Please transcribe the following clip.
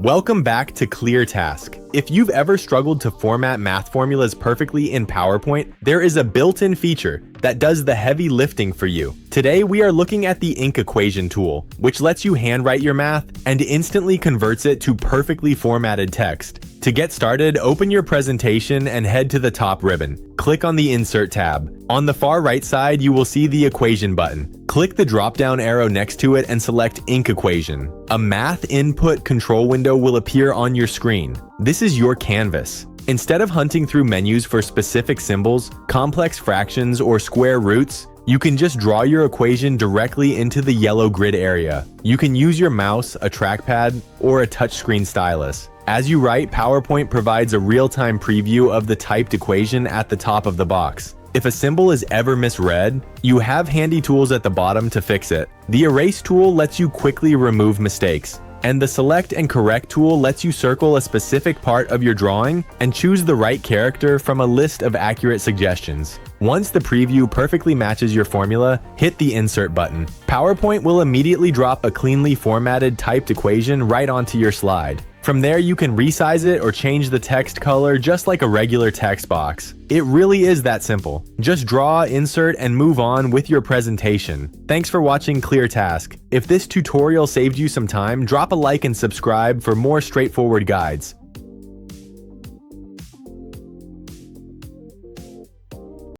Welcome back to ClearTask. If you've ever struggled to format math formulas perfectly in PowerPoint, there is a built-in feature that does the heavy lifting for you. Today, we are looking at the ink equation tool, which lets you handwrite your math and instantly converts it to perfectly formatted text. To get started, open your presentation and head to the top ribbon. Click on the Insert tab. On the far right side, you will see the Equation button. Click the drop-down arrow next to it and select Ink Equation. A math input control window will appear on your screen. This is your canvas. Instead of hunting through menus for specific symbols, complex fractions, or square roots, you can just draw your equation directly into the yellow grid area. You can use your mouse, a trackpad, or a touchscreen stylus. As you write, PowerPoint provides a real-time preview of the typed equation at the top of the box. If a symbol is ever misread, you have handy tools at the bottom to fix it. The Erase tool lets you quickly remove mistakes, and the Select and Correct tool lets you circle a specific part of your drawing and choose the right character from a list of accurate suggestions. Once the preview perfectly matches your formula, hit the Insert button. PowerPoint will immediately drop a cleanly formatted typed equation right onto your slide. From there, you can resize it or change the text color just like a regular text box. It really is that simple. Just draw, insert, and move on with your presentation. Thanks for watching ClearTask. If this tutorial saved you some time, drop a like and subscribe for more straightforward guides.